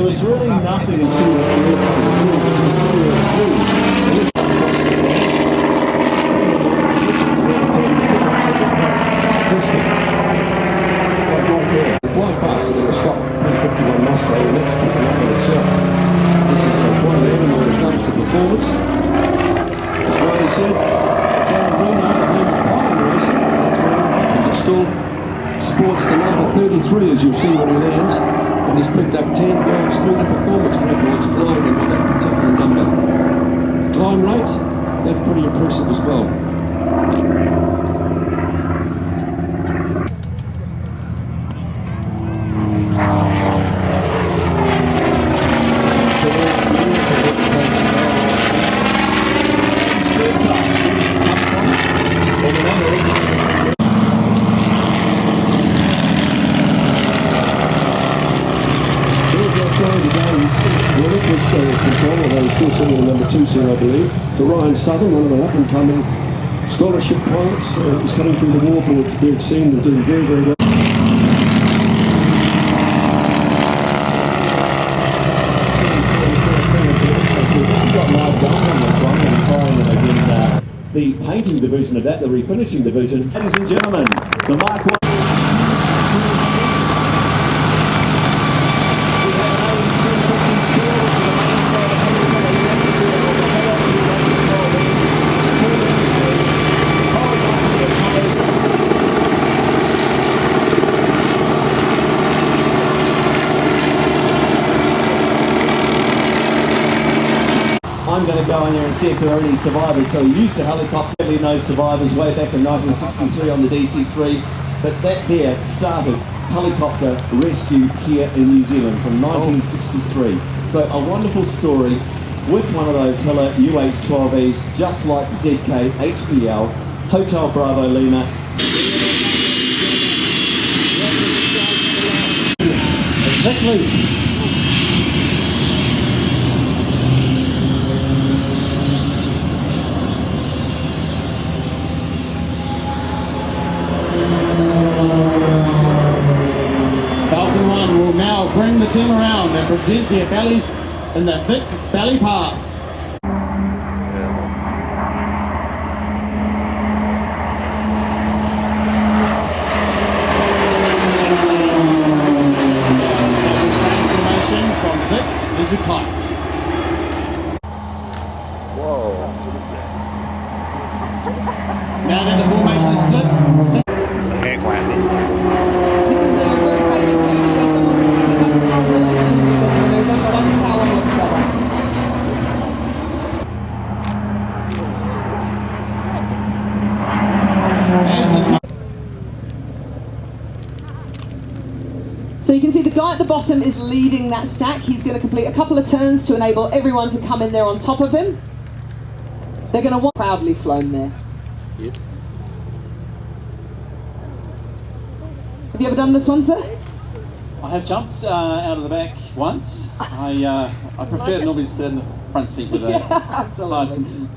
there was really nothing to see fly fast, they're going to stop P51 Mustang, and that's picking up on itself. This is quite an animal when it comes to performance. As Grady said, it's our arena, the home of pilot racing, and that's where it all happens. It still sports the number 33, as you'll see when he lands, and he's picked up 10 world speed and performance records flying in with that particular number. Climb rate, that's pretty impressive as well. Still sitting in the number 2 seat, I believe. To Ryan Southern, one of the up-and-coming scholarship pilots, is coming through the Warbirds bird scene and doing very, very well. The painting division of that, the refinishing division. Ladies and gentlemen, the Mark 1. I'm going to go in there and see if there are any survivors. So he used a helicopter, no survivors way back in 1963 on the DC-3, but that there started helicopter rescue here in New Zealand from 1963. So a wonderful story with one of those Hiller UH-12Es, just like ZK, HBL, Hotel Bravo Lima. Exactly. Will now bring the team around and present their bellies in the Vic Belly Pass. Transformation from Vic into Kite. Whoa. Now that the formation is split, It's the hair quietly. Because they're very famous movie where someone was keeping up relations with this movie, but only how one looks better. So you can see the guy at the bottom is leading that stack. He's going to complete a couple of turns to enable everyone to come in there on top of him. They're going to want proudly flown there. Yep. Have you ever done this one, sir? I have jumped out of the back once. I prefer normally to sit in the front seat with a... Yeah, absolutely.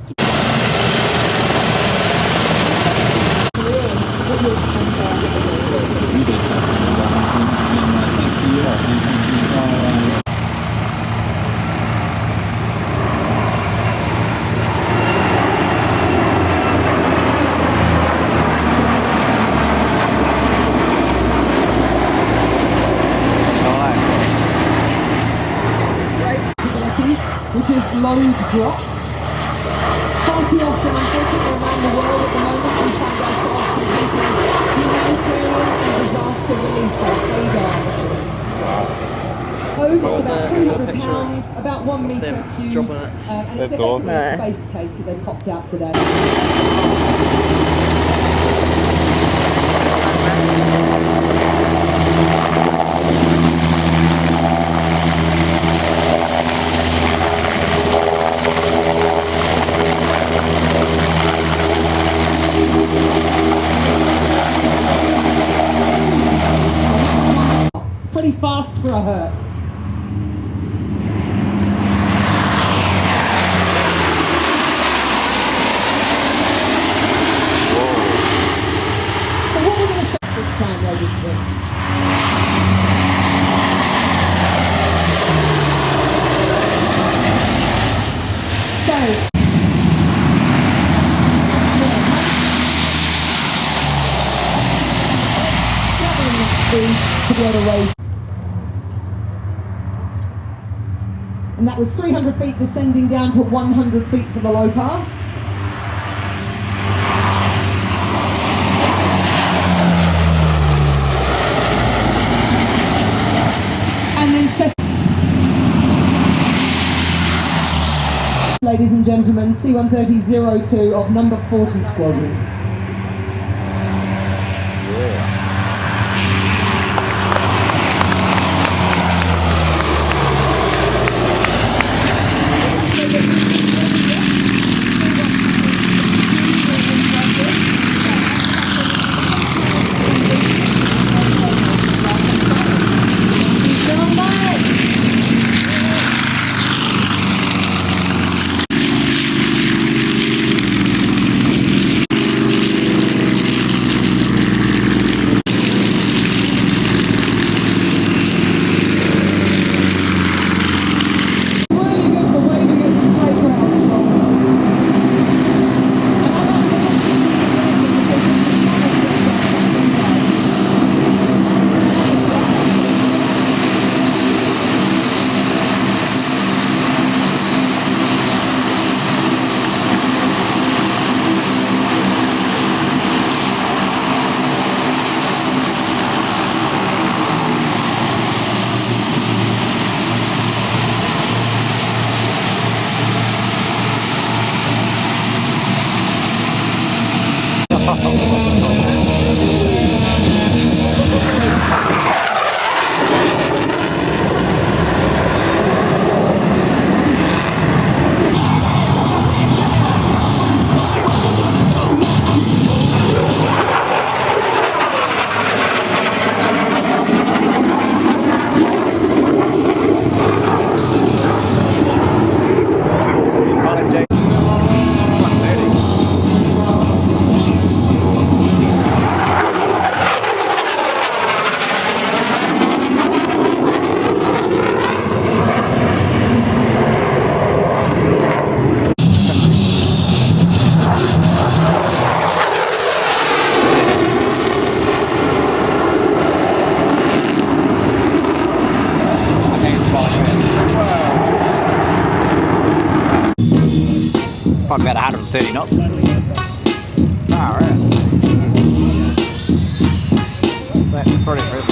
Which is load drop. Far too often, unfortunately, around the world at the moment, we find ourselves completing humanitarian and disaster relief or radar missions. Load is about 300 pounds, about 1 metre cubed, and it's effectively a space case that they popped out today. Pretty fast for a hurt. So what we're going to show this time, ladies and gents. speed to be able to raise. And that was 300 feet descending down to 100 feet for the low pass. And then set. Ladies and gentlemen, C-130-02 of number 40 Squadron. Probably about 130 knots. Far out. That's pretty impressive.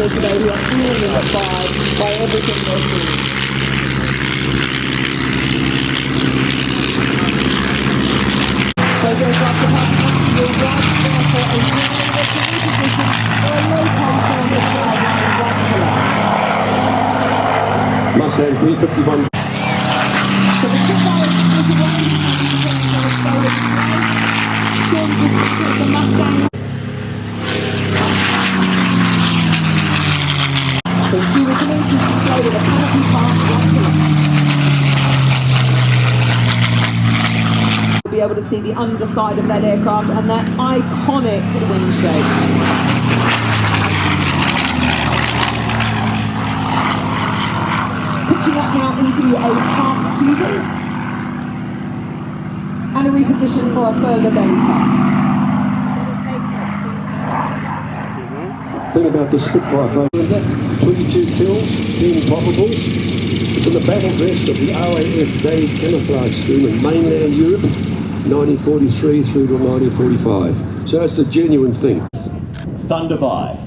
Today who are feeling inspired by everything they're seeing. So goes up to pass up to your right there for a really position or a low pace on the fly line right to left. Mustang P51. So the football is split away and he's going to slow it down. Sean's just took the Mustang. So Stu commences to slow with a canopy pass right to left. You'll be able to see the underside of that aircraft and that iconic wing shape. Pitching up now into a half Cuban and a reposition for a further belly pass. Thing about the Spitfire, folks, 22 kills, 10 poppables. It's in the battle vest of the RAF Day camouflage scheme in mainland Europe, 1943 through to 1945. So it's a genuine thing. Thunderby.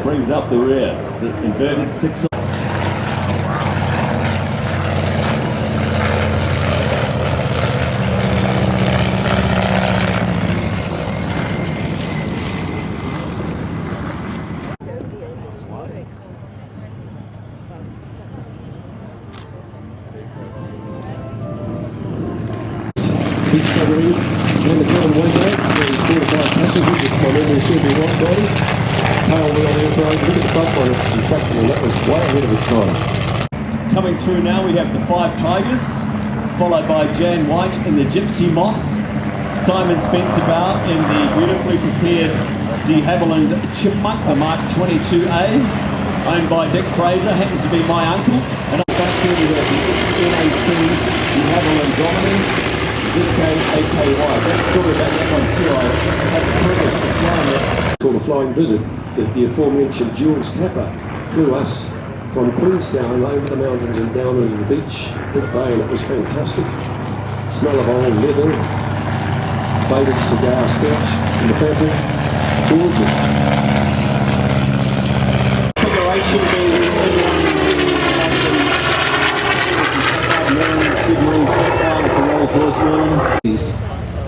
brings up the rear. The inverted six. Heat submarine and the cabin window. There's 4 to 5 passengers with my memory should be right body. Tail wheel airplane. Look at the front one. It's retractable. That was way ahead of its time. Coming through now, we have the 5 Tigers, followed by Jan White in the Gypsy Moth, Simon Spencer Bow in the beautifully prepared de Havilland Chipmunk, the Mark 22A, owned by Dick Fraser, happens to be my uncle. And I'm back here with the NAC de Havilland Dominant. ZK-AKY. That story about that one too, I had the privilege of flying it. Called a flying visit. The aforementioned Jules Tapper flew us from Queenstown over the mountains and down into the beach, Big Bay, and it was fantastic. Smell of old leather, faded cigar stench in the fabric, gorgeous. Configuration being everyone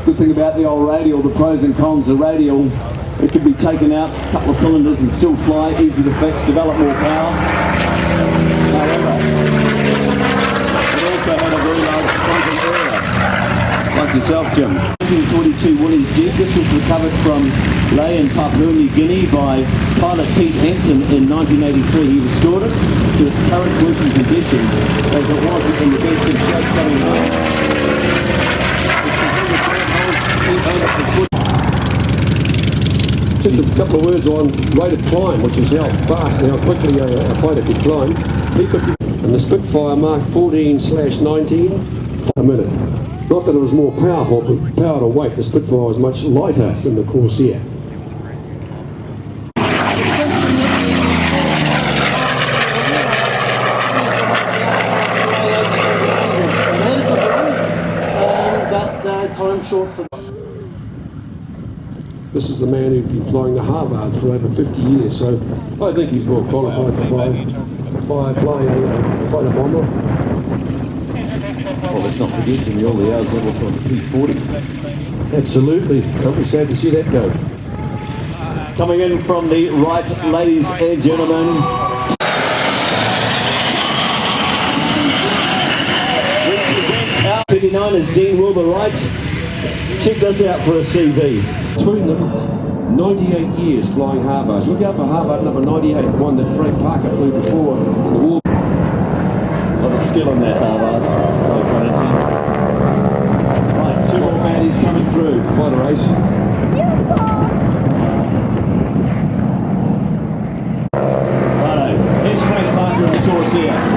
Good thing about the old radial, the pros and cons of radial, it could be taken out, a couple of cylinders and still fly, easy to fix, develop more power. However, it also had a very large frontal area, like yourself, Jim. 1942 Willys Jeep, this was recovered from Lae in Papua New Guinea by pilot Pete Hansen in 1983. He restored it to its current working condition as it was in the best of shape coming home. Just a couple of words on rate of climb, which is how fast and how quickly a fighter could climb. And the Spitfire Mark 14/19 a minute. Not that it was more powerful, but power to weight, the Spitfire was much lighter than the Corsair. Time short for. This is the man who'd be flying the Harvards for over 50 years, so I think he's well qualified to fly a fighter bomber. Well, let's not forget Jimmy, all the hours levels on the P40. Absolutely. Don't be sad to see that go. Coming in from the right, ladies and gentlemen. Represent our 39 is Dean Wilbur Wright. Check this out for a CV. Between them, 98 years flying Harvards. Look out for Harvard number 98, the one that Frank Parker flew before in the war. A lot of skill in that Harvard. Right, 2 more baddies coming through. Fighter ace. Righto, here's Frank Parker in the Corsair.